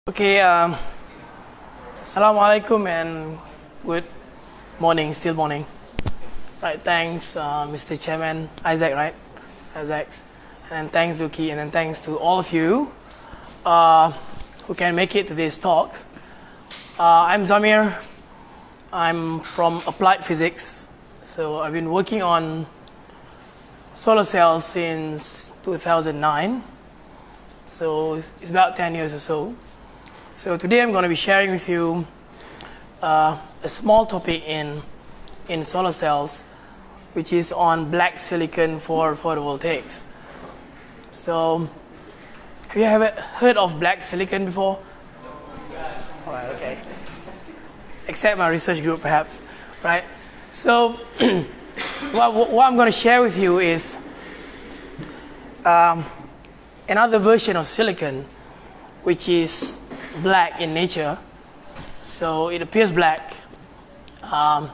Okay, Assalamu alaikum and good morning, still morning. Right, thanks Mr. Chairman, Isaac, right? Isaac. And thanks Zuki, and then thanks to all of you who can make it to this talk. I'm Zamir, I'm from Applied Physics. So I've been working on solar cells since 2009. So it's about 10 years or so. So today I'm going to be sharing with you a small topic in solar cells, which is on black silicon for photovoltaics. So have you ever heard of black silicon before? All right, okay. Except my research group perhaps, right? So what I'm going to share with you is another version of silicon, which is black in nature. So it appears black, and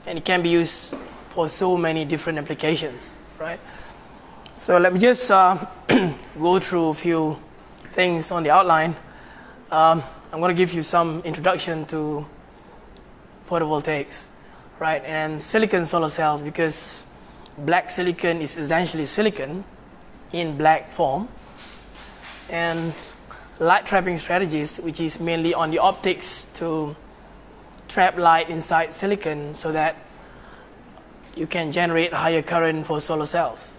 it can be used for so many different applications, right? So let me just go through a few things on the outline. I'm going to give you some introduction to photovoltaics, right? And silicon solar cells, because black silicon is essentially silicon in black form, and light trapping strategies, which is mainly on the optics to trap light inside silicon so that you can generate higher current for solar cells.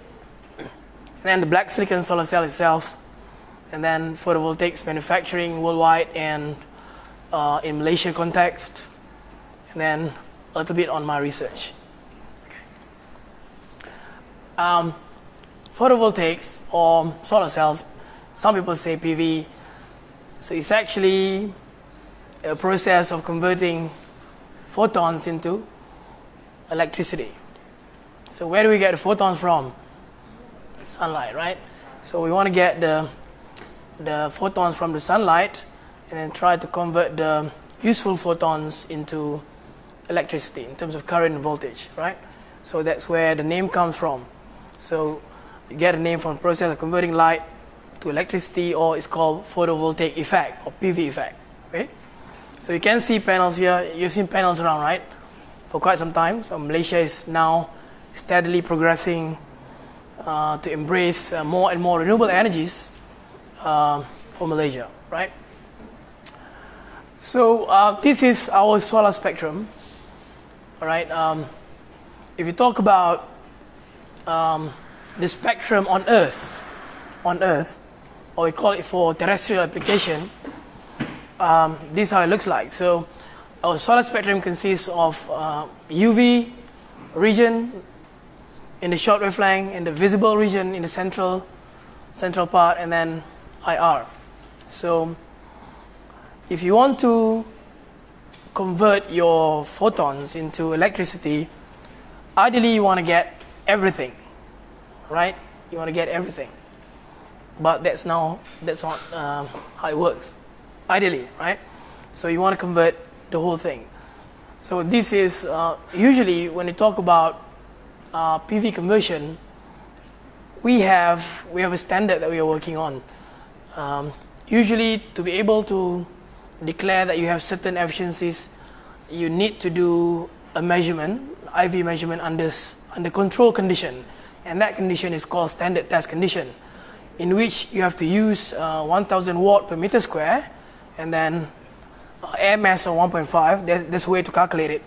And then the black silicon solar cell itself, and then photovoltaics manufacturing worldwide and in Malaysia context, and then a little bit on my research. Okay. Photovoltaics or solar cells, some people say PV. So it's actually a process of converting photons into electricity. So where do we get the photons from? Sunlight, right? So we want to get the photons from the sunlight and then try to convert the useful photons into electricity in terms of current and voltage, right? So that's where the name comes from. So you get a name from the process of converting light to electricity, or it's called photovoltaic effect or PV effect. Okay, so you can see panels here. You've seen panels around, right, for quite some time. So Malaysia is now steadily progressing to embrace more and more renewable energies for Malaysia, right? So this is our solar spectrum. All right. If you talk about the spectrum on Earth, or we call it for terrestrial application, this is how it looks like. So our solar spectrum consists of UV region in the short wavelength, and the visible region in the central part, and then IR. So if you want to convert your photons into electricity, ideally you want to get everything, right? You want to get everything. But that's not how it works, ideally, right? So you want to convert the whole thing. So this is usually when you talk about PV conversion, we have a standard that we are working on. Usually, to be able to declare that you have certain efficiencies, you need to do a measurement, IV measurement under control condition, and that condition is called standard test condition, in which you have to use 1000 watt per meter square, and then air mass of 1.5, there's a way to calculate it,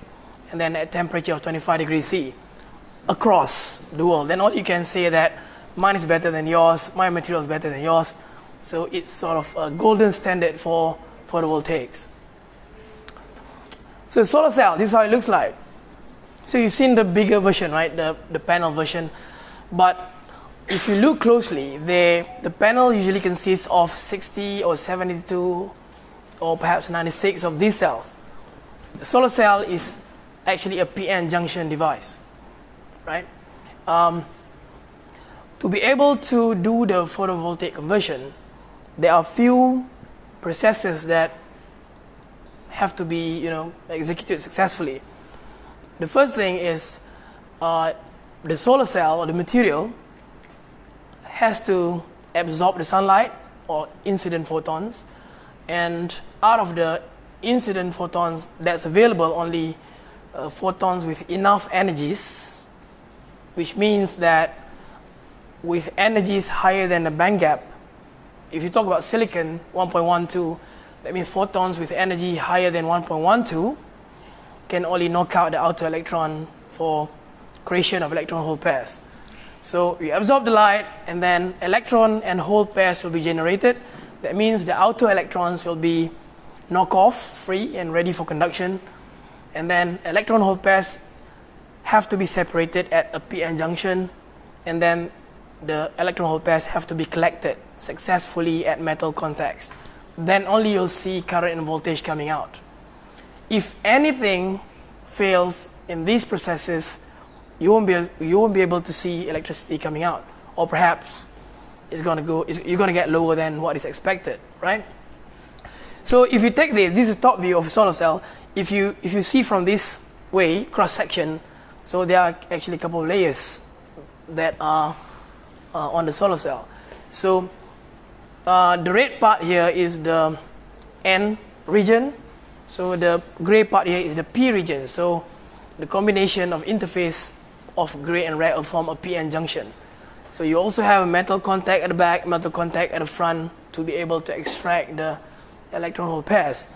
and then at temperature of 25 degrees C across the world. Then all you can say that mine is better than yours, my material is better than yours. So it's sort of a golden standard for photovoltaics. So solar cell, this is how it looks like. So you've seen the bigger version, right, the panel version, but if you look closely, the panel usually consists of 60 or 72 or perhaps 96 of these cells. The solar cell is actually a PN junction device, right? To be able to do the photovoltaic conversion, there are few processes that have to be executed successfully. The first thing is the solar cell or the material has to absorb the sunlight or incident photons and out of the incident photons that's available, only photons with enough energies, which means that with energies higher than the band gap, if you talk about silicon 1.12, that means photons with energy higher than 1.12 can only knock out the outer electron for creation of electron hole pairs. So we absorb the light, and then electron and hole pairs will be generated. That means the outer electrons will be knocked off, free and ready for conduction, and then electron hole pairs have to be separated at a p-n junction, and then the electron hole pairs have to be collected successfully at metal contacts. Then only you'll see current and voltage coming out. If anything fails in these processes, you won't be able to see electricity coming out, or perhaps you're going to get lower than what is expected, right? So if you take this is top view of a solar cell. If you see from this way, cross section, so there are actually a couple of layers that are on the solar cell. So the red part here is the N region. So the gray part here is the P region. So the combination of interface of gray and red will form a p-n junction. So you also have a metal contact at the back, metal contact at the front to be able to extract the electron hole pairs.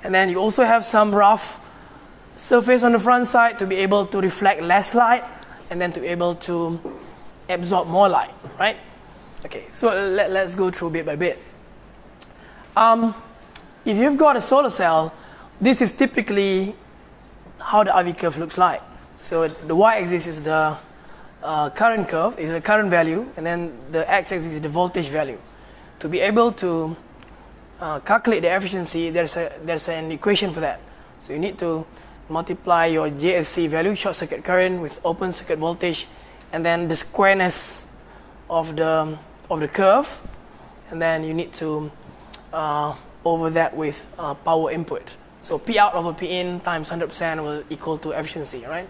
And then you also have some rough surface on the front side to be able to reflect less light, and then to be able to absorb more light, right? Okay, so let's go through bit by bit. If you've got a solar cell, this is typically how the IV curve looks like. So the y-axis is the current curve, is the current value, and then the x-axis is the voltage value. To be able to calculate the efficiency, there's an equation for that. So you need to multiply your JSC value, short circuit current, with open circuit voltage, and then the squareness of the curve, and then you need to over that with power input. So P out over P in times 100% will equal to efficiency, right?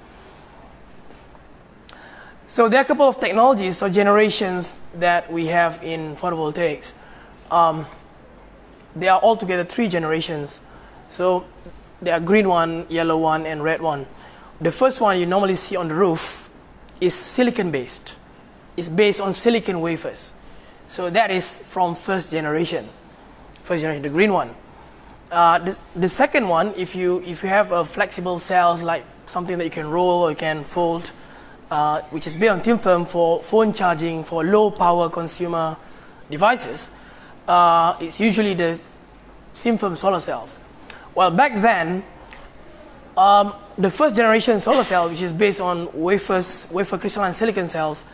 So there are a couple of technologies or generations that we have in photovoltaics. There are altogether 3 generations. So there are green one, yellow one, and red one. The first one you normally see on the roof is silicon based. It's based on silicon wafers. So that is from first generation, the green one. The second one, if you have a flexible cells, like something that you can roll or you can fold, which is based on thin film for phone charging for low power consumer devices, it's usually the thin film solar cells. Well, back then, the first generation solar cell, which is based on wafer crystalline silicon cells,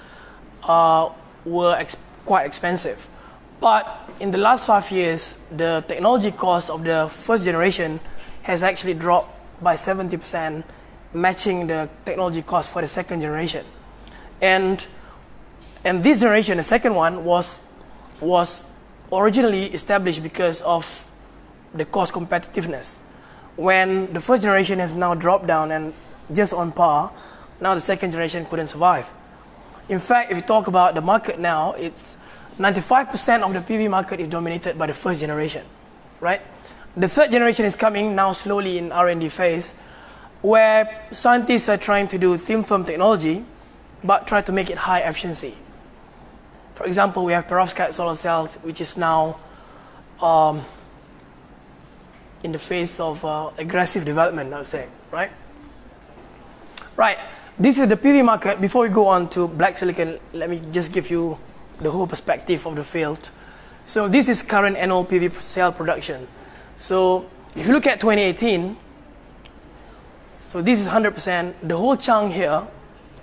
were quite expensive. But in the last 5 years, the technology cost of the first generation has actually dropped by 70%, matching the technology cost for the second generation. And this generation, the second one, was originally established because of the cost competitiveness. When the first generation has now dropped down and just on par, now the second generation couldn't survive. In fact, if you talk about the market now, it's 95% of the PV market is dominated by the first generation, right? The third generation is coming now slowly in R&D phase, where scientists are trying to do thin film technology, but try to make it high efficiency. For example, we have perovskite solar cells, which is now in the phase of aggressive development, I would say, right? Right, this is the PV market. Before we go on to black silicon, let me just give you the whole perspective of the field. So this is current annual PV cell production. So if you look at 2018, so this is 100%. The whole chunk here,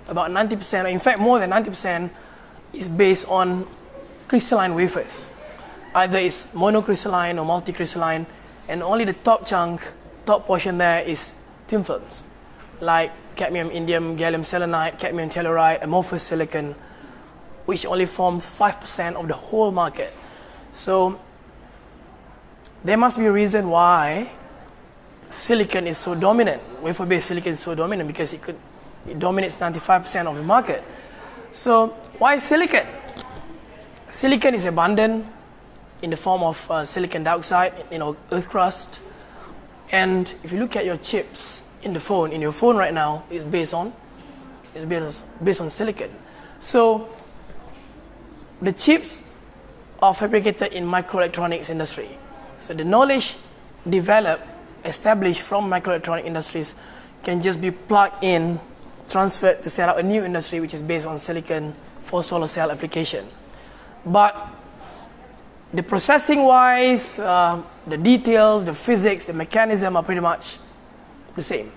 about 90%, in fact more than 90%, is based on crystalline wafers. Either it's monocrystalline or multicrystalline, and only the top chunk, top portion there is thin films, like cadmium, indium, gallium selenide, cadmium telluride, amorphous silicon, which only forms 5% of the whole market. So there must be a reason why silicon is so dominant. Wafer-based silicon is so dominant, because it dominates 95% of the market. So why silicon? Silicon is abundant, in the form of silicon dioxide, earth crust. And if you look at your chips in your phone right now, is based on silicon. So the chips are fabricated in microelectronics industry. So the knowledge developed, established from microelectronic industries can just be plugged in, transferred to set up a new industry which is based on silicon for solar cell application. But the processing wise, the details, the physics, the mechanism are pretty much the same,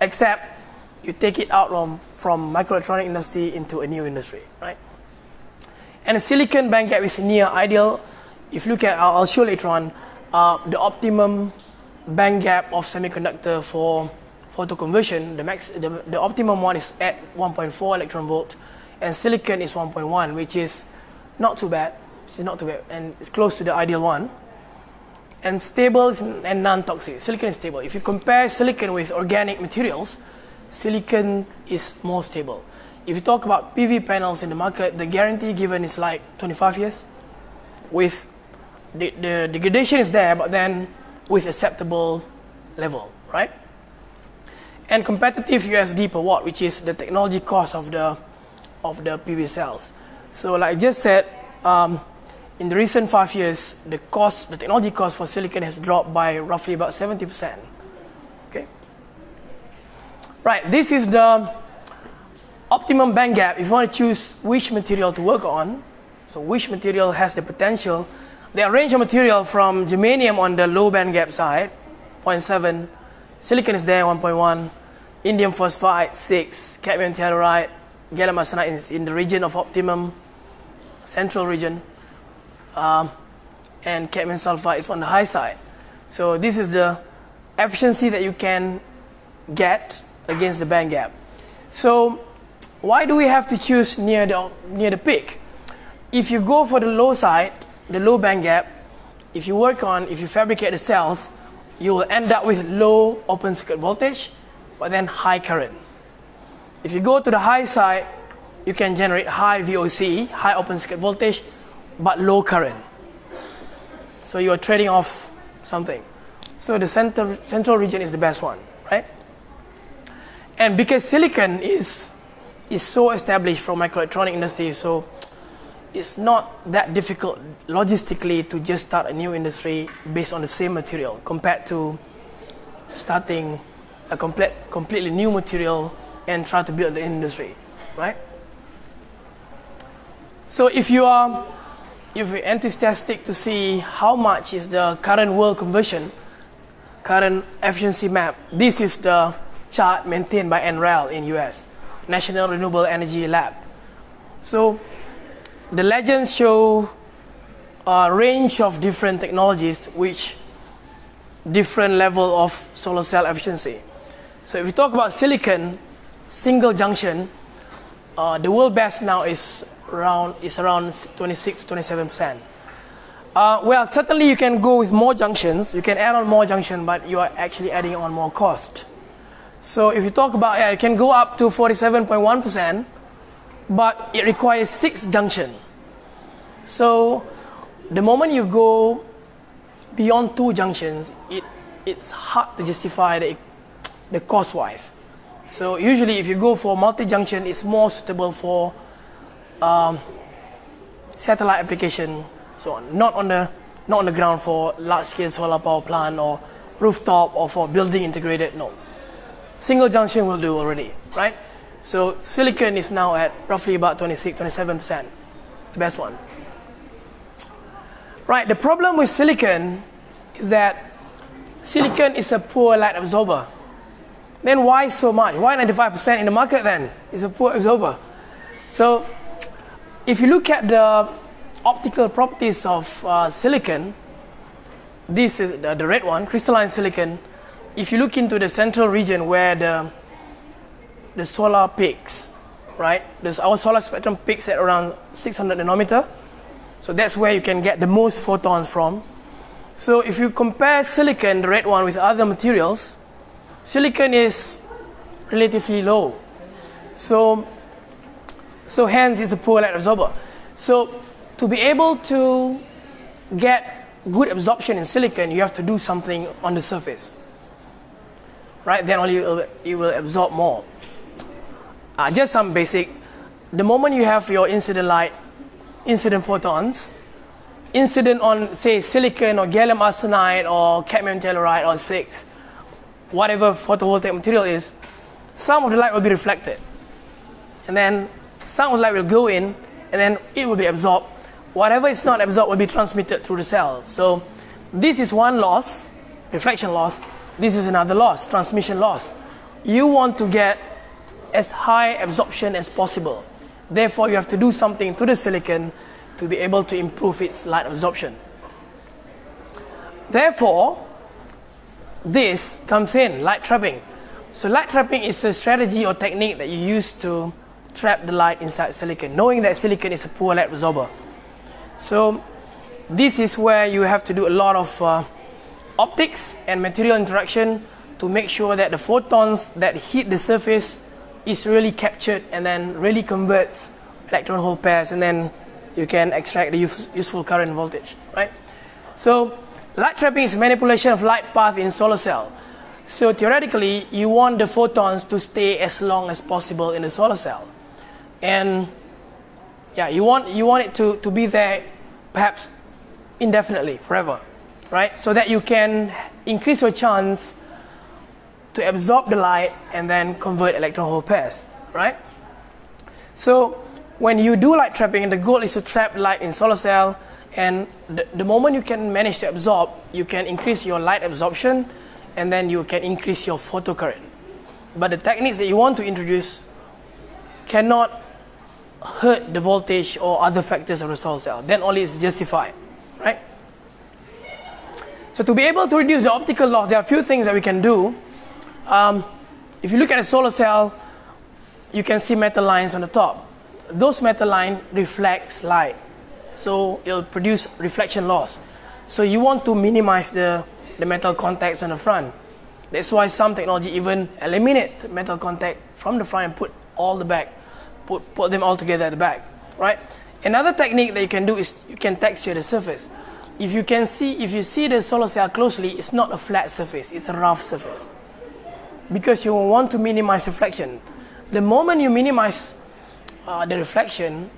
except you take it out from microelectronic industry into a new industry, right? And the silicon band gap is near ideal. If you look at, I'll show later on, the optimum band gap of semiconductor for photoconversion, the optimum one is at 1.4 electron volt, and silicon is 1.1, which is not too bad. And it's close to the ideal one. And stable and non-toxic. Silicon is stable. If you compare silicon with organic materials, silicon is more stable. If you talk about PV panels in the market, the guarantee given is like 25 years. With the degradation is there, but then with acceptable level, right? And competitive USD per watt, which is the technology cost of the PV cells. So like I just said, in the recent 5 years, the technology cost for silicon has dropped by roughly about 70%. Okay. Right, this is the optimum band gap. If you want to choose which material to work on, so which material has the potential, there are a range of material from germanium on the low band gap side, 0.7, silicon is there, 1.1, indium phosphide, 6, cadmium telluride, gallium arsenide is in the region of optimum, central region, and cadmium sulfide is on the high side. So this is the efficiency that you can get against the band gap. So why do we have to choose near the peak? If you go for the low side, the low band gap, if you fabricate the cells, you will end up with low open circuit voltage, but then high current. If you go to the high side, you can generate high VOC, high open circuit voltage, but low current. So you are trading off something. So the central region is the best one, right? And because silicon is so established from microelectronic industry, so it's not that difficult logistically to just start a new industry based on the same material compared to starting a completely new material and try to build the industry, right? So if you're enthusiastic to see how much is the current world conversion, current efficiency map, this is the chart maintained by NREL in US, National Renewable Energy Lab. So the legends show a range of different technologies which different level of solar cell efficiency. So if we talk about silicon, single junction, the world best now is around 26 to 27%. Well, certainly you can go with more junctions, you can add on more junction, but you are actually adding on more cost. So if you talk about, you can go up to 47.1%, but it requires 6 junctions. So the moment you go beyond 2 junctions, it's hard to justify the cost-wise. So usually if you go for multi-junction, it's more suitable for satellite application, so on. Not on the ground for large-scale solar power plant or rooftop or for building integrated, no. Single junction will do already, right? So silicon is now at roughly about 26, 27%, the best one. Right, the problem with silicon is that silicon is a poor light absorber. Then why so much? Why 95% in the market then? It's a poor absorber. So if you look at the optical properties of silicon, this is the red one, crystalline silicon. If you look into the central region where the solar peaks, right? Our solar spectrum peaks at around 600 nanometer. So that's where you can get the most photons from. So if you compare silicon, the red one, with other materials, silicon is relatively low. So hence it's a poor light absorber. So to be able to get good absorption in silicon, you have to do something on the surface, right? Then only it will absorb more. Just some basic. The moment you have your incident light, incident photons, incident on, say, silicon or gallium arsenide or cadmium telluride or 6, whatever photovoltaic material is, some of the light will be reflected. And then some of the light will go in, and then it will be absorbed. Whatever is not absorbed will be transmitted through the cell. So this is one loss, reflection loss. This is another loss, transmission loss. You want to get as high absorption as possible. Therefore, you have to do something to the silicon to be able to improve its light absorption. Therefore, this comes in, light trapping. So light trapping is a strategy or technique that you use to trap the light inside silicon, knowing that silicon is a poor light absorber. So this is where you have to do a lot of optics and material interaction to make sure that the photons that hit the surface is really captured and then really converts electron hole pairs, and then you can extract the useful current voltage, right? So light trapping is manipulation of light path in solar cell. So theoretically, you want the photons to stay as long as possible in the solar cell. And yeah, you want it to be there perhaps indefinitely, forever, right? So that you can increase your chance to absorb the light and then convert electron hole pairs, right? So when you do light trapping, the goal is to trap light in solar cell, and the moment you can manage to absorb, you can increase your light absorption, and then you can increase your photocurrent. But the techniques that you want to introduce cannot hurt the voltage or other factors of the solar cell. Then only it's justified, right? So to be able to reduce the optical loss, there are a few things that we can do. If you look at a solar cell, you can see metal lines on the top. Those metal lines reflect light, so it'll produce reflection loss. So you want to minimize the metal contacts on the front. That's why some technology even eliminate metal contact from the front and put all the back, put them all together at the back, right? Another technique that you can do is you can texture the surface. If you see the solar cell closely, it's not a flat surface, it's a rough surface, because you want to minimize reflection. The moment you minimize the reflection,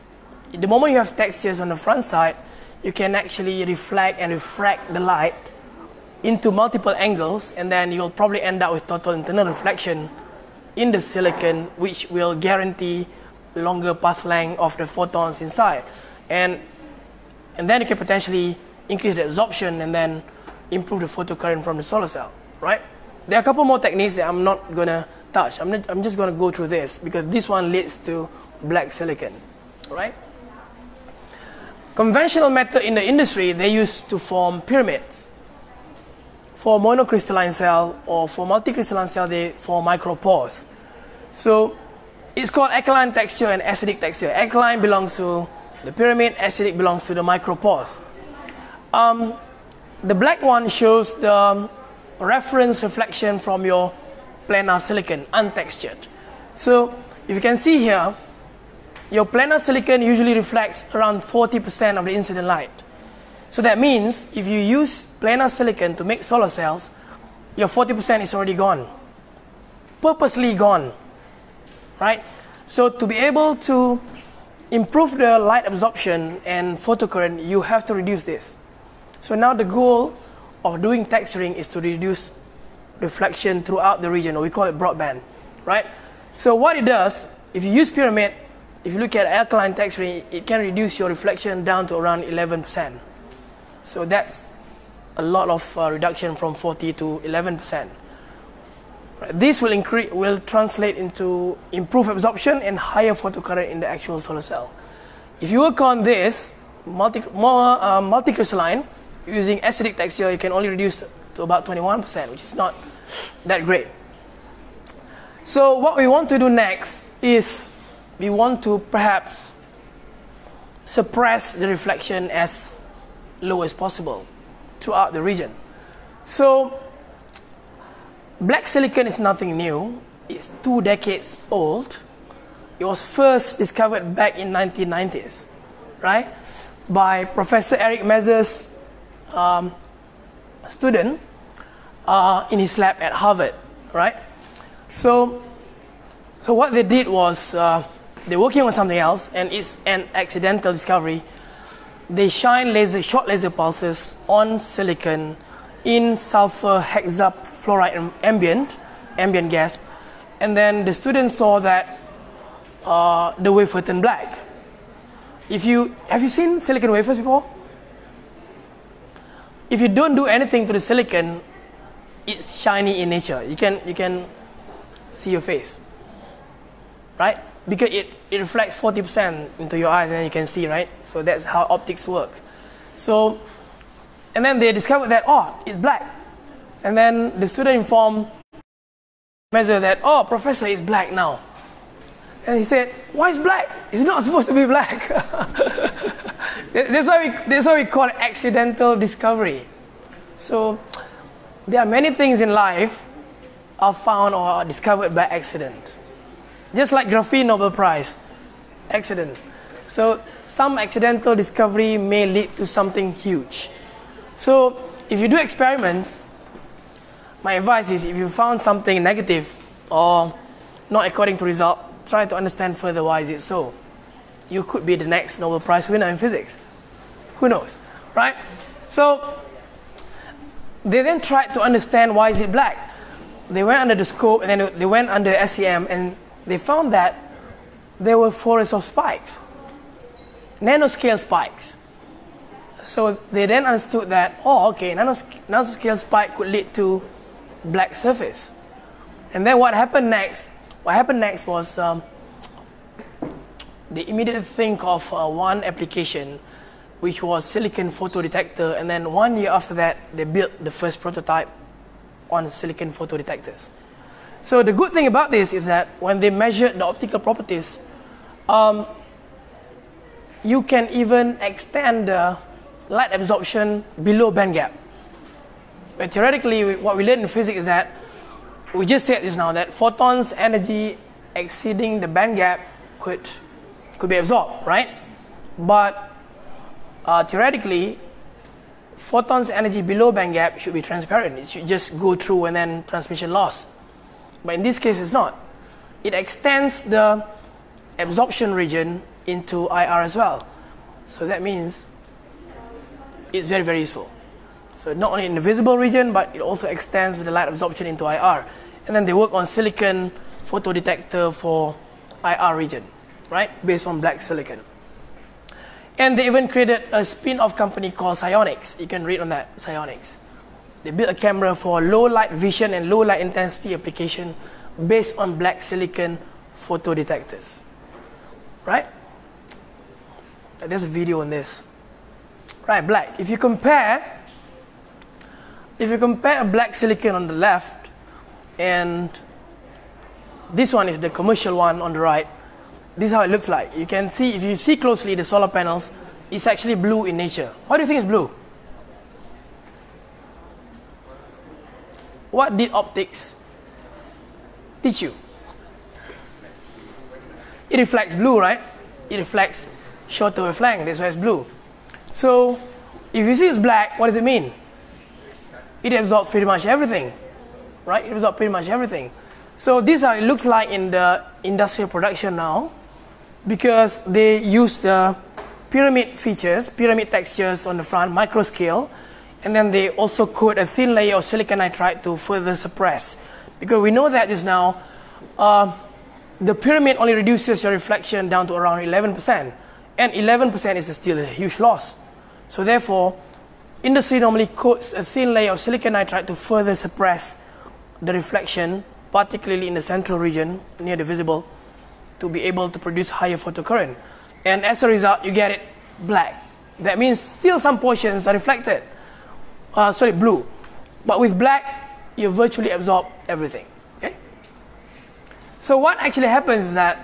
the moment you have textures on the front side, you can actually reflect and refract the light into multiple angles, and then you'll probably end up with total internal reflection in the silicon, which will guarantee longer path length of the photons inside. And then you can potentially increase the absorption and then improve the photocurrent from the solar cell, right? There are a couple more techniques that I'm not going to touch. I'm just going to go through this because this one leads to black silicon, right? Conventional method in the industry, they used to form pyramids. For monocrystalline cell or for multicrystalline cell, they form micropores. So it's called alkaline texture and acidic texture. Alkaline belongs to the pyramid, acidic belongs to the micropores. The black one shows the reference reflection from your planar silicon, untextured. So if you can see here, your planar silicon usually reflects around 40% of the incident light. So that means if you use planar silicon to make solar cells, your 40% is already gone, purposely gone, right? So to be able to improve the light absorption and photocurrent, you have to reduce this. So now the goal of doing texturing is to reduce reflection throughout the region, or we call it broadband, right? So what it does, if you use pyramid, if you look at alkaline texturing, it can reduce your reflection down to around 11%. So that's a lot of reduction from 40 to 11%. Right. This will translate into improved absorption and higher photocurrent in the actual solar cell. If you work on this multicrystalline using acidic texture, you can only reduce to about 21%, which is not that great. So what we want to do next is we want to perhaps suppress the reflection as low as possible throughout the region. So black silicon is nothing new. It's 2 decades old. It was first discovered back in 1990s, right? By Professor Eric Mezer's student in his lab at Harvard, right? So what they did was they're working on something else, and it's an accidental discovery. They shine short laser pulses on silicon in sulfur hexafluoride ambient gas, and then the students saw that the wafer turned black. Have you seen silicon wafers before? If you don't do anything to the silicon, it's shiny in nature. You can see your face, right? Because it reflects 40% into your eyes, and then you can see, right? So that's how optics work. So, and then they discovered that, oh, it's black. And then the student informed measure that, oh, professor, it's black now. And he said, why is black? It's not supposed to be black. That's why we call it accidental discovery. So there are many things in life are found or are discovered by accident. Just like graphene Nobel Prize, accident. So some accidental discovery may lead to something huge. So if you do experiments, my advice is if you found something negative or not according to result, try to understand further why is it so. You could be the next Nobel Prize winner in physics. Who knows, right? So they then tried to understand why is it black. They went under the scope, and then they went under SEM, and they found that there were forests of spikes, nanoscale spikes. So they then understood that, oh, okay, nanoscale spike could lead to black surface. And then what happened next? What happened next was they immediately think of one application, which was silicon photodetector, and then 1 year after that, they built the first prototype on silicon photodetectors. So the good thing about this is that when they measured the optical properties, you can even extend the light absorption below band gap. But theoretically, what we learned in physics is that, we just said this now, that photons energy exceeding the band gap could be absorbed, right? But theoretically, photons energy below band gap should be transparent. It should just go through and then transmission loss. But in this case, it's not. It extends the absorption region into IR as well. So that means it's very, very useful. So not only in the visible region, but it also extends the light absorption into IR. And then they work on silicon photodetector for IR region, right? Based on black silicon. And they even created a spin-off company called Psionics. You can read on that, Psionics. They built a camera for low light vision and low light intensity application based on black silicon photodetectors, right? There's a video on this. Right, black. If you compare a black silicon on the left and this one is the commercial one on the right, this is how it looks like. You can see, if you see closely the solar panels, it's actually blue in nature. Why do you think it's blue? What did optics teach you? It reflects blue, right? It reflects shorter wavelength, that's why it's blue. So if you see it's black, what does it mean? It absorbs pretty much everything, right? It absorbs pretty much everything. So this is how it looks like in the industrial production now, because they use the pyramid features, pyramid textures on the front, micro scale, and then they also coat a thin layer of silicon nitride to further suppress. Because we know that just now, the pyramid only reduces your reflection down to around 11%, and 11% is still a huge loss. So therefore, industry normally coats a thin layer of silicon nitride to further suppress the reflection, particularly in the central region near the visible, to be able to produce higher photocurrent. And as a result, you get it black. That means still some portions are reflected. Blue. But with black, you virtually absorb everything. Okay? So what actually happens is that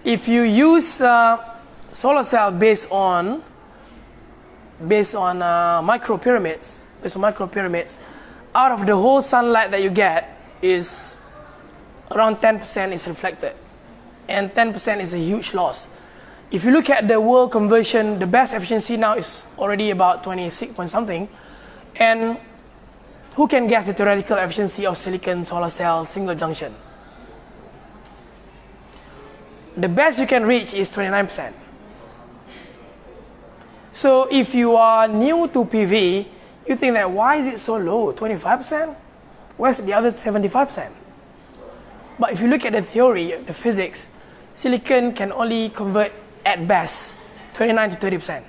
if you use solar cell based on micropyramids, out of the whole sunlight that you get is around 10% is reflected, and 10% is a huge loss. If you look at the world conversion, the best efficiency now is already about 26 point something, And who can guess the theoretical efficiency of silicon solar cell single junction? The best you can reach is 29%. So if you are new to PV, you think that why is it so low, 25%? Where's the other 75%? But if you look at the theory, the physics, silicon can only convert at best 29 to 30%.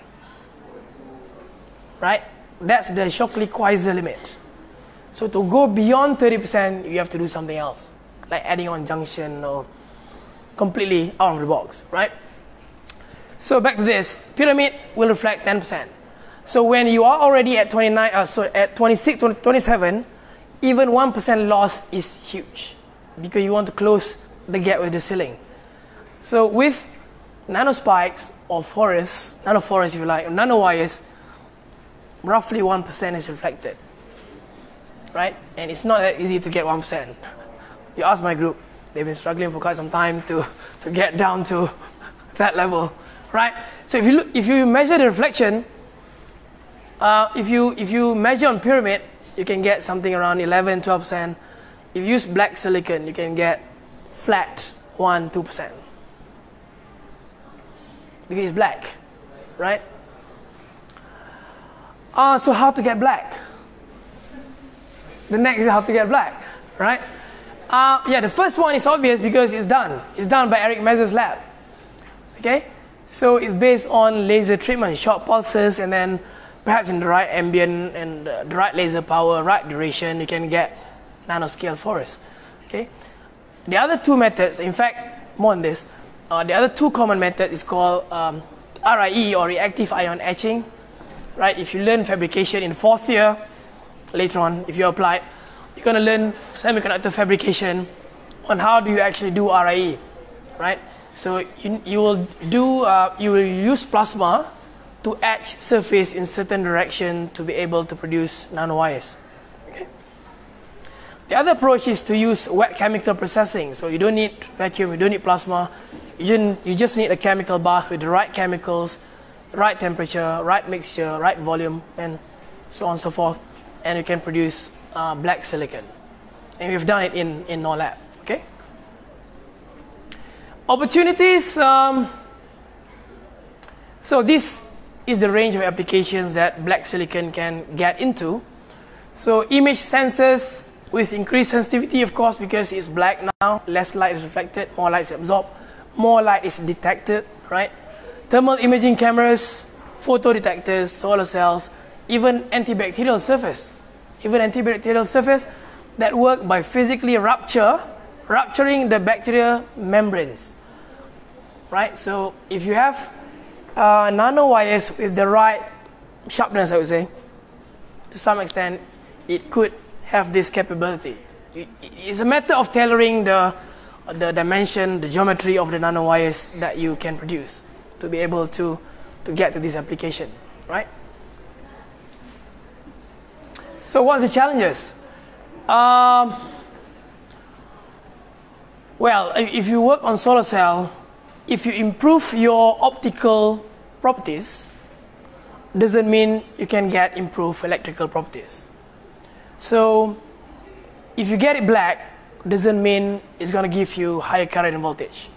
Right? That's the Shockley-Queisser limit. So to go beyond 30%, you have to do something else, like adding on junction or completely out of the box, right? So back to this, pyramid will reflect 10%. So when you are already at 29, at 26, 27, even 1% loss is huge because you want to close the gap with the ceiling. So with nanospikes or forests, nanoforests if you like, or nanowires, roughly 1% is reflected, right? And it's not that easy to get 1%. You ask my group, they've been struggling for quite some time to get down to that level, right? So if you measure the reflection, if you measure on pyramid, you can get something around 11, 12%. If you use black silicon, you can get flat 1, 2%. Because it's black, right? So how to get black? The next is how to get black, right? Yeah, the first one is obvious because it's done. It's done by Eric Mezer's lab. Okay? So it's based on laser treatment, short pulses, and then perhaps in the right ambient and the right laser power, right duration, you can get nanoscale forest. Okay? The other two methods, in fact, more on this, the other two common methods is called RIE or reactive ion etching. Right? If you learn fabrication in 4th year, later on, if you apply, you're going to learn semiconductor fabrication on how do you actually do RIE, right? So you will use plasma to etch surface in certain direction to be able to produce nanowires. Okay. The other approach is to use wet chemical processing. So you don't need vacuum, you don't need plasma. You just need a chemical bath with the right chemicals, right temperature, right mixture, right volume, and so on and so forth, and you can produce black silicon. And we've done it in our lab. Okay. Opportunities. So this is the range of applications that black silicon can get into. So image sensors with increased sensitivity, of course, because it's black now, less light is reflected, more light is absorbed, more light is detected, right? Thermal imaging cameras, photo detectors, solar cells, even antibacterial surface. Even antibacterial surface that work by physically rupturing the bacterial membranes. Right? So if you have nanowires with the right sharpness, I would say, to some extent, it could have this capability. It's a matter of tailoring the dimension, the geometry of the nanowires that you can produce to be able to get to this application, right? So what's the challenges? Well, if you work on solar cell, if you improve your optical properties, doesn't mean you can get improved electrical properties. So if you get it black, doesn't mean it's going to give you higher current and voltage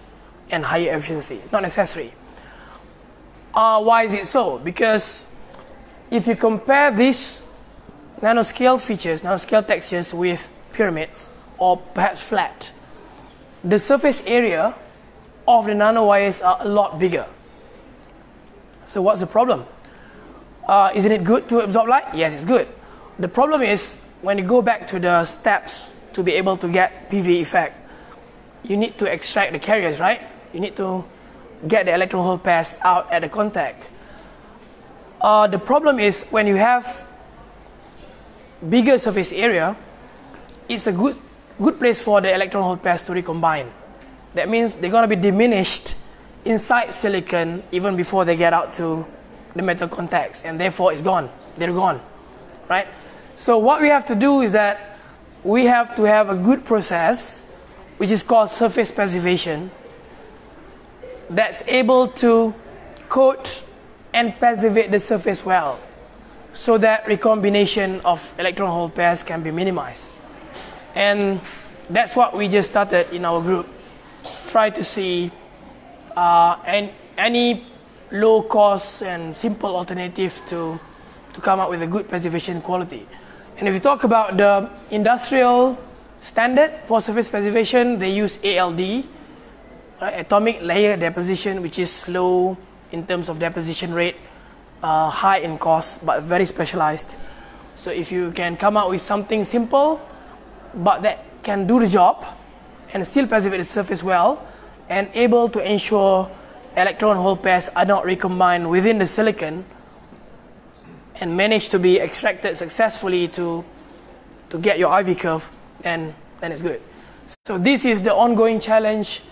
and higher efficiency. Not necessary. Why is it so? Because if you compare these nanoscale features, nanoscale textures with pyramids or perhaps flat, the surface area of the nanowires are a lot bigger. So what's the problem? Isn't it good to absorb light? Yes, it's good. The problem is when you go back to the steps to be able to get PV effect, you need to extract the carriers, right? You need to get the electron hole pairs out at the contact. The problem is when you have bigger surface area, it's a good place for the electron hole pairs to recombine. That means they're going to be diminished inside silicon even before they get out to the metal contacts, and therefore it's gone. They're gone, right? So what we have to do is that we have to have a good process, which is called surface passivation, that's able to coat and passivate the surface well so that recombination of electron hole pairs can be minimized. And that's what we just started in our group. Try to see any low cost and simple alternative to come up with a good preservation quality. And if you talk about the industrial standard for surface preservation, they use ALD, right? Atomic layer deposition, which is low in terms of deposition rate, high in cost, but very specialized. So if you can come up with something simple, but that can do the job and still preserve the surface well, and able to ensure electron hole pairs are not recombined within the silicon and manage to be extracted successfully to get your IV curve, then it's good. So this is the ongoing challenge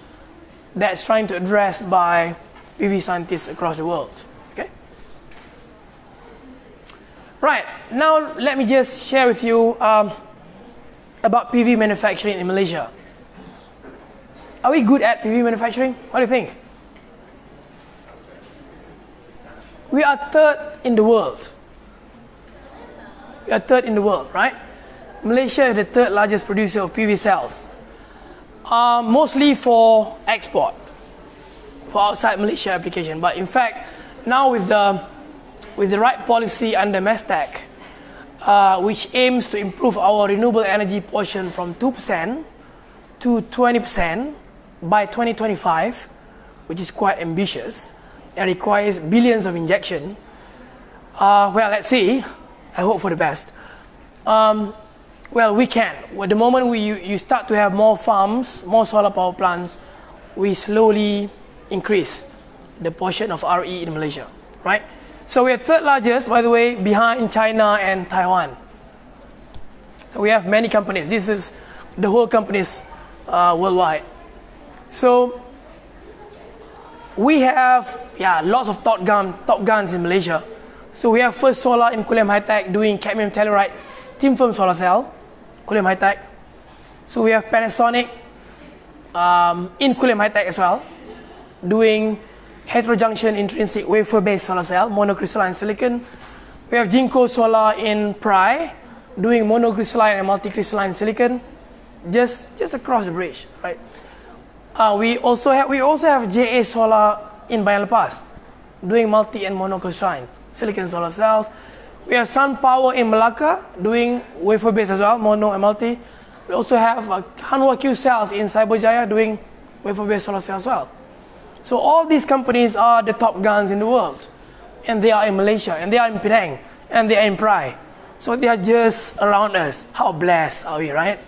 that's trying to address by PV scientists across the world. Okay. Right, now let me just share with you about PV manufacturing in Malaysia. Are we good at PV manufacturing? What do you think? We are third in the world. We are third in the world, right? Malaysia is the third largest producer of PV cells, mostly for export, for outside Malaysia application. But in fact, now with the right policy under MESTAC, which aims to improve our renewable energy portion from 2% to 20% by 2025, which is quite ambitious and requires billions of injection. Well, let's see. I hope for the best. Well, we can. At the moment you start to have more farms, more solar power plants, we slowly increase the portion of RE in Malaysia, right? So we are third largest, by the way, behind China and Taiwan. So we have many companies. This is the whole companies worldwide. So we have lots of top guns in Malaysia. So we have First Solar in Kulim High Tech doing cadmium telluride thin film solar cell, Kulim High Tech. So we have Panasonic in Kulim High Tech as well, doing heterojunction intrinsic wafer-based solar cell, monocrystalline silicon. We have Jinko Solar in Prai, doing monocrystalline and multicrystalline silicon, just across the bridge, right? We also have JA Solar in Bayan Lepas, doing multi and monocrystalline silicon solar cells. We have Sun Power in Malacca, doing wafer-based as well, mono and multi. We also have Hanwha Q Cells in Cyberjaya, doing wafer-based solar cells as well. So all these companies are the top guns in the world, and they are in Malaysia, and they are in Penang, and they are in Prai. So they are just around us. How blessed are we, right?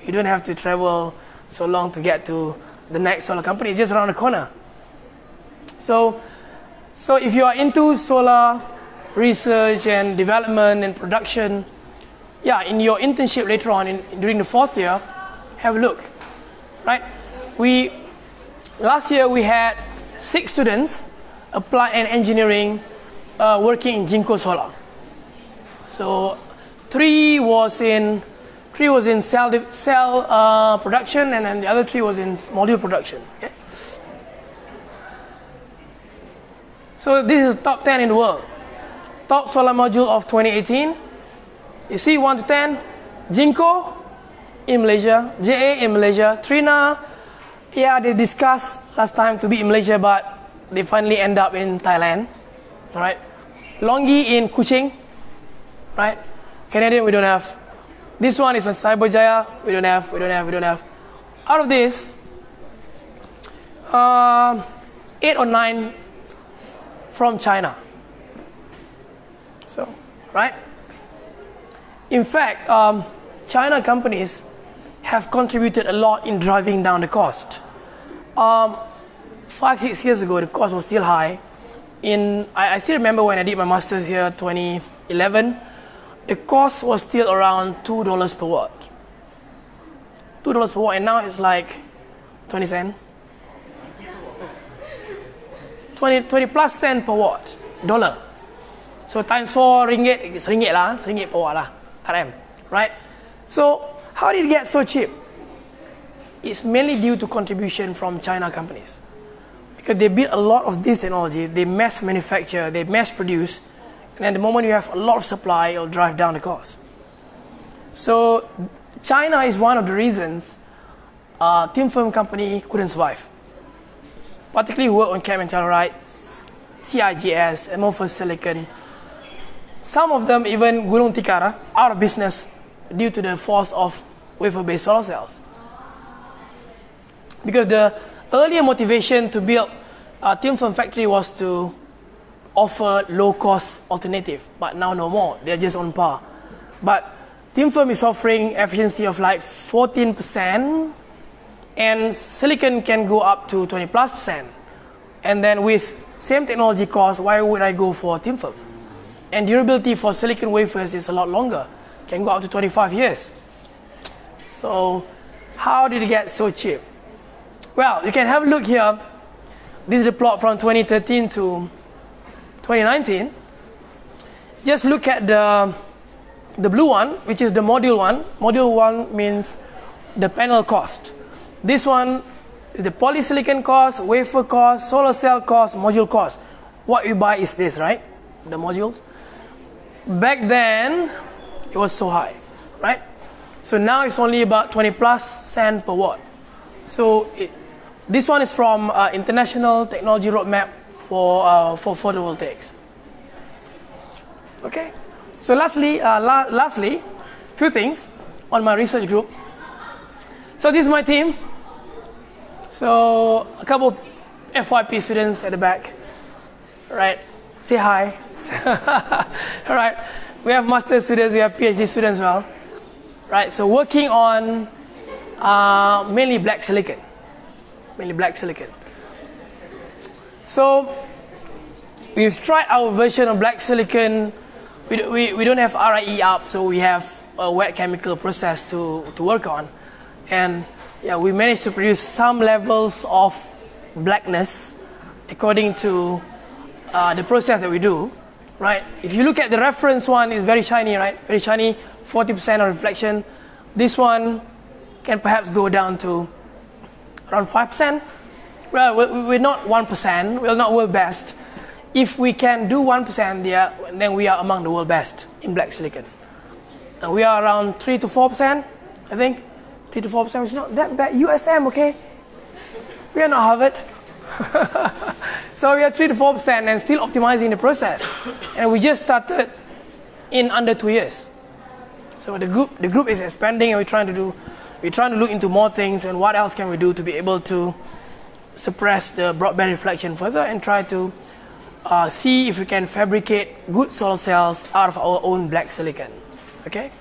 You don't have to travel so long to get to the next solar company. It's just around the corner. So if you are into solar research and development and production, in your internship later on during the fourth year, have a look, right? Last year we had 6 students, applied and engineering, working in Jinko Solar. So 3 was in cell production, and then the other 3 was in module production. Okay? So this is top 10 in the world. Top solar module of 2018. You see 1 to 10. Jinko in Malaysia, JA in Malaysia, Trina, they discussed last time to be in Malaysia, but they finally end up in Thailand. All right. Longi in Kuching, right? Canadian we don't have. This one is a Cyberjaya. We don't have. Out of this, 8 or 9 from China. So, right? In fact, China companies have contributed a lot in driving down the cost. 5-6 years ago, the cost was still high. I still remember when I did my master's here, 2011, the cost was still around $2 per watt. $2 per watt, and now it's like 20 cents. 20 plus cent per watt, dollar. So times 4 ringgit, it's ringgit per watt lah, RM, right? So how did it get so cheap? It's mainly due to contribution from China companies. Because they build a lot of this technology, they mass manufacture, they mass produce, And then the moment you have a lot of supply, it'll drive down the cost. So China is one of the reasons thin film company couldn't survive. Particularly who work on cadmium telluride, CIGS, amorphous silicon. Some of them even gulung tikar out of business due to the force of wafer-based solar cells. Because the earlier motivation to build a thin film factory was to offer low-cost alternative, but now no more. They're just on par. But thin film is offering efficiency of like 14%, and silicon can go up to 20+%. And then with same technology cost, why would I go for thin film? And durability for silicon wafers is a lot longer, can go up to 25 years. So how did it get so cheap? Well, you can have a look here. This is the plot from 2013 to 2019. Just look at the blue one, which is the module one. Module one means the panel cost. This one is the polysilicon cost, wafer cost, solar cell cost, module cost. What you buy is this, right? The modules. Back then, it was so high, right? So now it's only about 20+ per watt. So this one is from International Technology Roadmap for photovoltaics. Okay. So lastly, few things on my research group. So this is my team. So a couple of FYP students at the back, right? Say hi. All right. We have master students, we have PhD students as well, right? So working on mainly black silicon. So we've tried our version of black silicon. We don't have RIE up, so we have a wet chemical process to work on. And yeah, we managed to produce some levels of blackness according to the process that we do, right? If you look at the reference one, it's very shiny, right? Very shiny, 40% of reflection. This one can perhaps go down to around 5%. Well, we're not 1%, we're not world best. If we can do 1%, then we are among the world best in black silicon. And we are around 3 to 4%, I think. 3 to 4%, which is not that bad. USM, okay? We are not Harvard. So we are 3 to 4% and still optimizing the process. And we just started in under 2 years. So the group is expanding, and we're trying to look into more things and what else can we do to be able to suppress the broadband reflection further and try to see if we can fabricate good solar cells out of our own black silicon. Okay.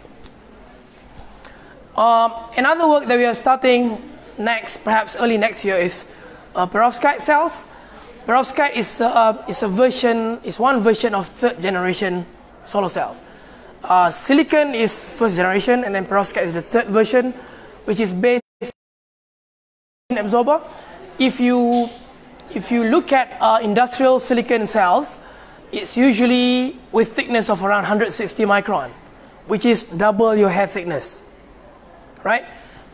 Another work that we are starting next, perhaps early next year, is perovskite cells. Perovskite is one version of third generation solar cells. Silicon is first generation, and then perovskite is the third version, which is based on absorber. If you look at industrial silicon cells, it's usually with thickness of around 160 micron, which is double your hair thickness, right?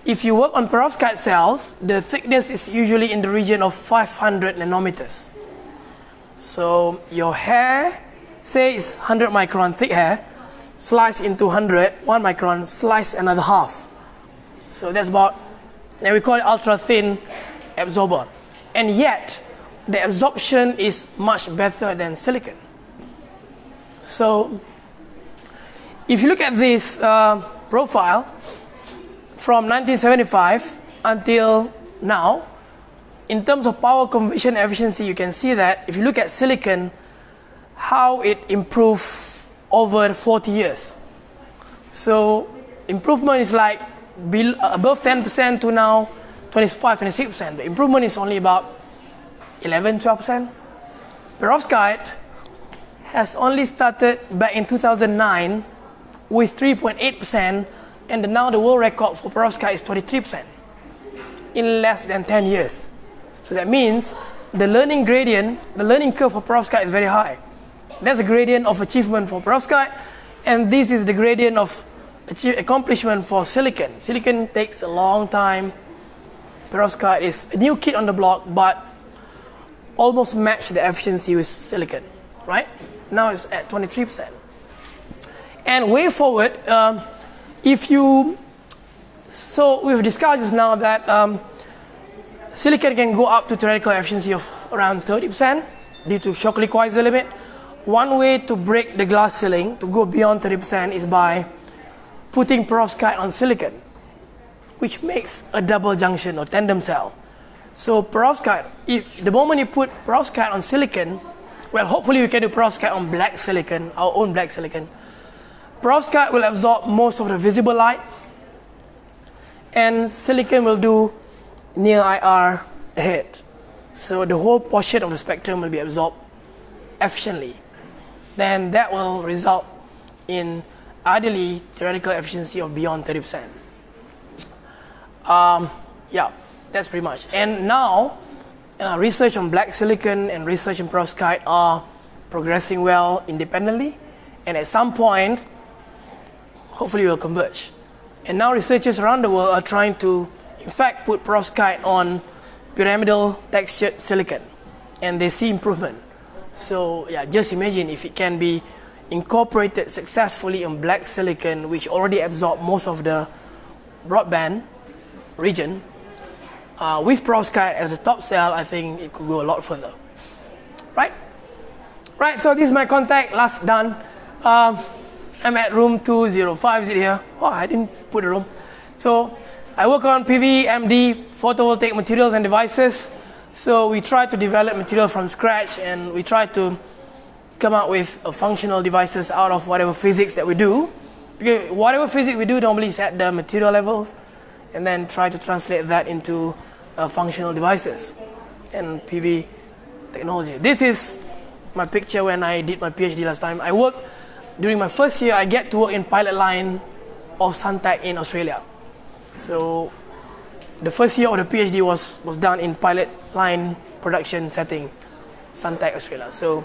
If you work on perovskite cells, the thickness is usually in the region of 500 nanometers. So your hair, say it's 100 micron thick hair, slice into 1 micron, slice another half. So that's about, and we call it ultra thin absorber. And yet, the absorption is much better than silicon. So if you look at this profile, from 1975 until now, in terms of power conversion efficiency, you can see that if you look at silicon, how it improved over 40 years. So improvement is like above 10% to now 25, 26%. The improvement is only about 11, 12%. Perovskite has only started back in 2009 with 3.8%, and now the world record for perovskite is 23% in less than 10 years. So that means the learning gradient, the learning curve for perovskite is very high. That's the gradient of achievement for perovskite, and this is the gradient of accomplishment for silicon. Silicon takes a long time. Perovskite is a new kid on the block, but almost match the efficiency with silicon. right? Now it's at 23%. And way forward, so we've discussed just now that silicon can go up to theoretical efficiency of around 30% due to Shockley-Queisser limit. One way to break the glass ceiling to go beyond 30% is by putting perovskite on silicon, which makes a double junction or tandem cell. So perovskite, if the moment you put perovskite on silicon, well, hopefully we can do perovskite on black silicon, our own black silicon. Perovskite will absorb most of the visible light, and silicon will do near IR ahead. So the whole portion of the spectrum will be absorbed efficiently. Then that will result in ideally theoretical efficiency of beyond 30%. Yeah, that's pretty much. And now, research on black silicon and research on perovskite are progressing well independently, and at some point, hopefully will converge. And now researchers around the world are trying to, in fact, put perovskite on pyramidal textured silicon, and they see improvement. So yeah, just imagine if it can be incorporated successfully on black silicon, which already absorbed most of the broadband region, with perovskite as a top cell, I think it could go a lot further. Right? Right, so this is my contact, last done. I'm at room 205, is it here? Oh, I didn't put a room. So I work on PV, MD, photovoltaic materials and devices. So we try to develop material from scratch, and we try to come up with functional devices out of whatever physics that we do. Because whatever physics we do normally is at the material level, and then try to translate that into functional devices and PV technology. This is my picture when I did my PhD last time. I worked, during my first year, I get to work in pilot line of Suntec in Australia. So the first year of the PhD was done in pilot line production setting, Suntec, Australia. So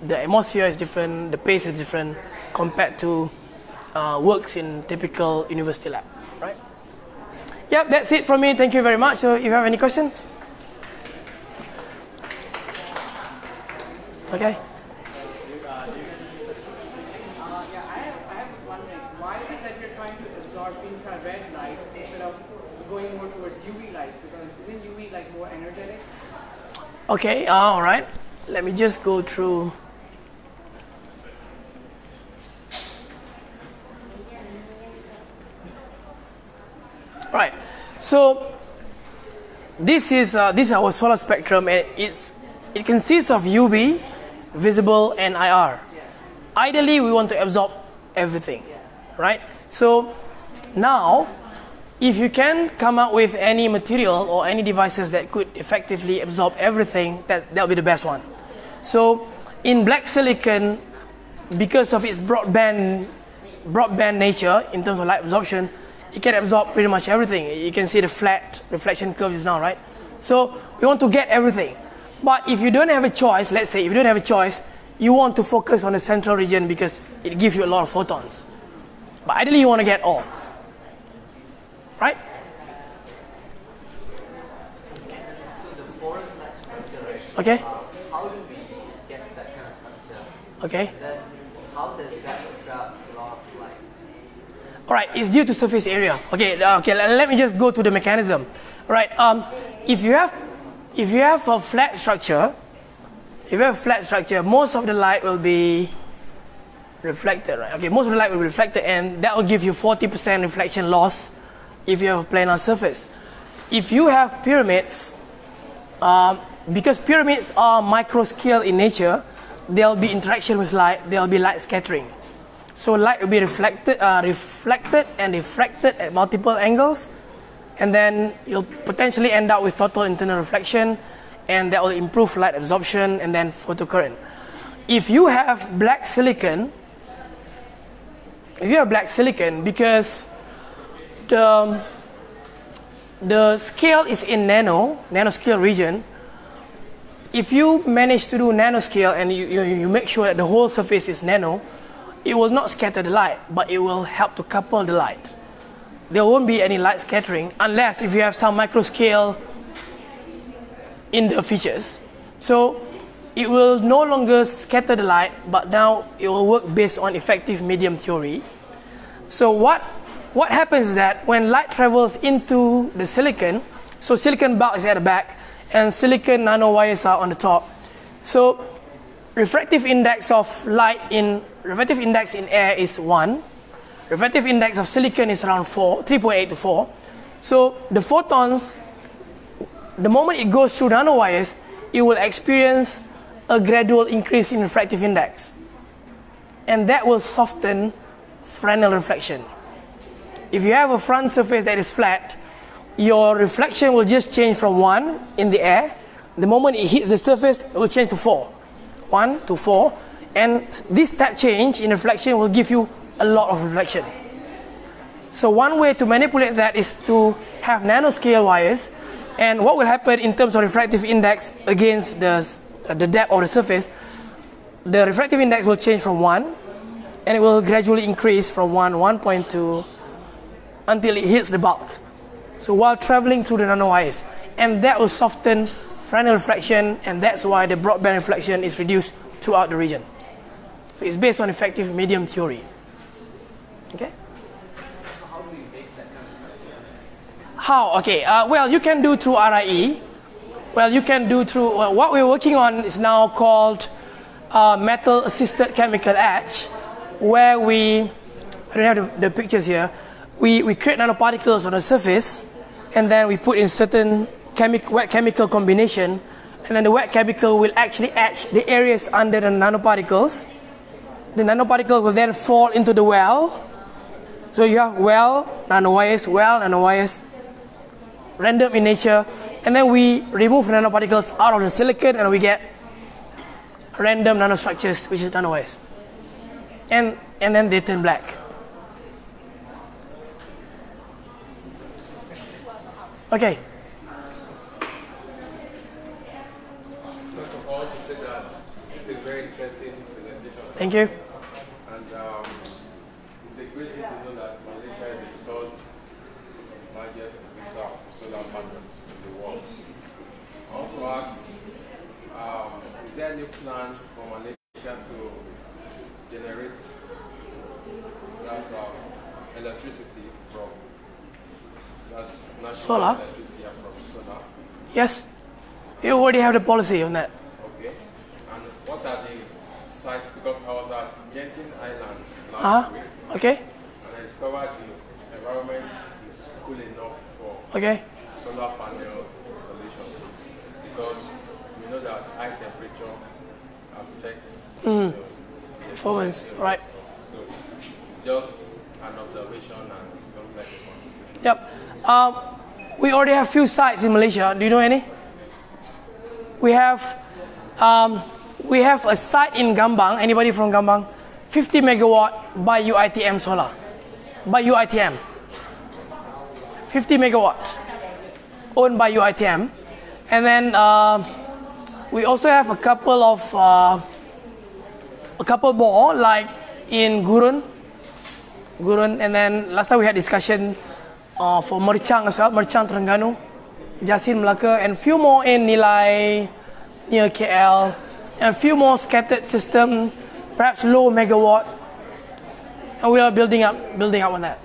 the atmosphere is different, the pace is different compared to works in typical university lab, right? Yep, that's it from me. Thank you very much. So if you have any questions? Okay. Infrared light instead of going more towards UV light, because isn't UV light more energetic? Okay, all right. Let me just go through. Right. So this is our solar spectrum, and it consists of UV, visible, and IR. Ideally, we want to absorb everything, right? So now, if you can come up with any material or any devices that could effectively absorb everything, that'll be the best one. So in black silicon, because of its broadband nature in terms of light absorption, it can absorb pretty much everything. You can see the flat reflection curve just now, right? So we want to get everything. But if you don't have a choice, let's say if you don't have a choice, you want to focus on the central region because it gives you a lot of photons. But ideally you want to get all. Right? So the forest-like structure, right? Okay. How do we get that kind of structure? Okay. How does that attract a lot of light? All right. It's due to surface area. Okay. Okay. Let me just go to the mechanism. All right. If you have a flat structure, most of the light will be reflected, right? Okay. Most of the light will be reflected, and that will give you 40% reflection loss. If you have a planar surface. If you have pyramids, because pyramids are micro scale in nature, there will be interaction with light, there will be light scattering. So light will be reflected and refracted at multiple angles, and then you'll potentially end up with total internal reflection, and that will improve light absorption and then photocurrent. If you have black silicon, because the scale is in nanoscale region. If you manage to do nanoscale and you make sure that the whole surface is nano, it will not scatter the light, but it will help to couple the light. There won't be any light scattering unless if you have some micro scale in the features. So it will no longer scatter the light, but now it will work based on effective medium theory. So what happens is that when light travels into the silicon, so silicon bulk is at the back, and silicon nanowires are on the top. So refractive index of refractive index in air is 1. Refractive index of silicon is around 4, 3.8 to 4. So the photons, the moment it goes through nanowires, it will experience a gradual increase in refractive index. And that will soften Fresnel reflection. If you have a front surface that is flat, your reflection will just change from 1 in the air. The moment it hits the surface, it will change to 4. 1 to 4. And this step change in reflection will give you a lot of reflection. So one way to manipulate that is to have nanoscale wires. And what will happen in terms of refractive index against the depth of the surface, the refractive index will change from 1, and it will gradually increase from 1, 1.2, until it hits the bulk. So while traveling through the nanowires, and that will soften Fresnel reflection, and that's why the broadband reflection is reduced throughout the region. So it's based on effective medium theory. Okay? So how do we make that kind of structure? How? Okay, well, you can do through RIE. Well, you can do through, what we're working on is now called metal-assisted chemical etch, where I don't have the pictures here, we create nanoparticles on the surface, and then we put in certain wet chemical combination, and then the wet chemical will actually etch the areas under the nanoparticles. The nanoparticle will then fall into the well. So you have well, nanowires, random in nature, and then we remove nanoparticles out of the silicon, and we get random nanostructures, which is nanowires. And then they turn black. Okay. First of all, to say that it's a very interesting presentation. Thank you. And it's a great thing to know that Malaysia is the third largest producer of solar panels in the world. I want to ask, is there any plan for Malaysia to generate electricity from natural solar? Electricity from solar? Yes. You already have the policy on that. Okay. And what are the sites? Because I was at Genting Islands last week. Okay. And I discovered the environment is cool enough for solar panels installation. Because we know that high temperature affects the Performance, right. So just an observation and something like a contribution. Yep. We already have few sites in Malaysia. Do you know any? We have a site in Gambang. Anybody from Gambang? 50 megawatt by UITM solar. By UITM. 50 megawatt. Owned by UITM. And then we also have a couple more, like in Gurun, and then last time we had discussion for Merchang as well, Merchang Terengganu, Jasin Melaka, and few more in Nilai, near KL, and few more scattered system, perhaps low megawatt, and we are building up on that.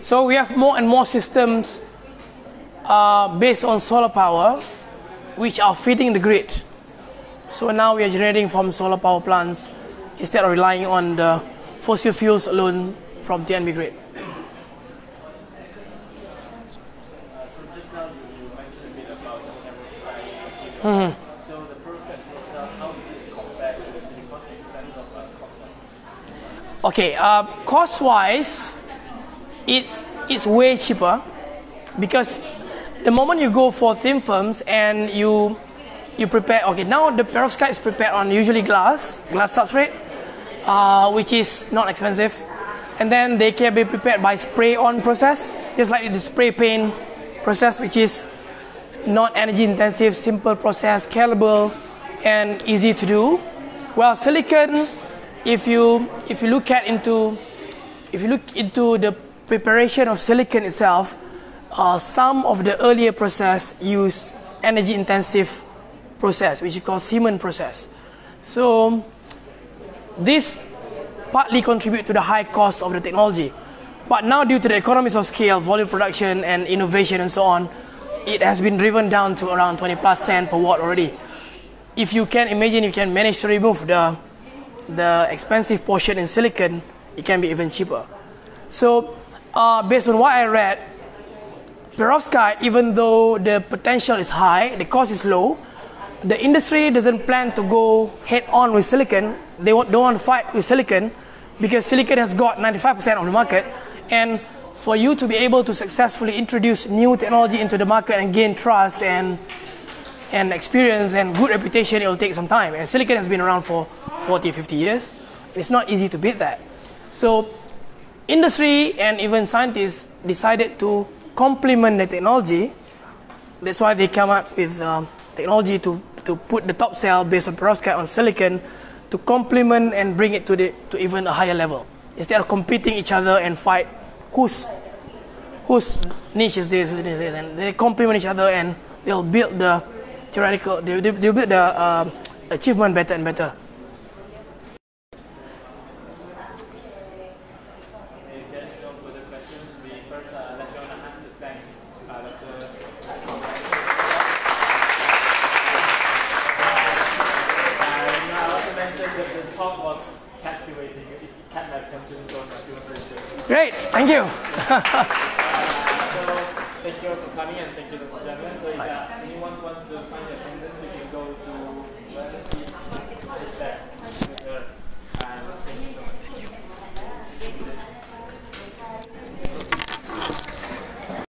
So we have more and more systems based on solar power, which are feeding the grid. So now we are generating from solar power plants instead of relying on the fossil fuels alone from TNB grid. So just now you mentioned a bit about the chemistry. So the process itself, how does it compare to the silicon in the sense of cost-wise? Okay, cost-wise, it's way cheaper, because the moment you go for thin films and you prepare, okay, now the perovskite is prepared on usually glass substrate, which is not expensive, and then they can be prepared by spray-on process, just like the spray paint process, which is not energy intensive, simple process, scalable, and easy to do. Well, silicon, if you look into the preparation of silicon itself, some of the earlier process use energy intensive process, which is called Siemens process. So this partly contribute to the high cost of the technology. But now due to the economies of scale, volume production and innovation and so on, it has been driven down to around 20 plus cent per watt already. If you can imagine, you can manage to remove the expensive portion in silicon, it can be even cheaper. So based on what I read, perovskite, even though the potential is high, the cost is low, the industry doesn't plan to go head on with silicon. They don't want to fight with silicon because silicon has got 95% of the market. And for you to be able to successfully introduce new technology into the market and gain trust and experience and good reputation, it will take some time. And silicon has been around for 40, 50 years. It's not easy to beat that. So industry and even scientists decided to complement the technology. That's why they come up with technology to put the top cell based on perovskite on silicon to complement and bring it to even a higher level. Instead of competing each other and fight whose niche is this, and they complement each other and they'll build the theoretical, they'll build the achievement better and better. If there's no further questions, we first let go of the hand to thank I also mentioned that the talk was captivating. It kept my attention so much. It was really good. Great, thank you. So thank you for coming and thank you to the gentlemen. So if anyone wants to sign your attendance, you can go to there. And thank you so much.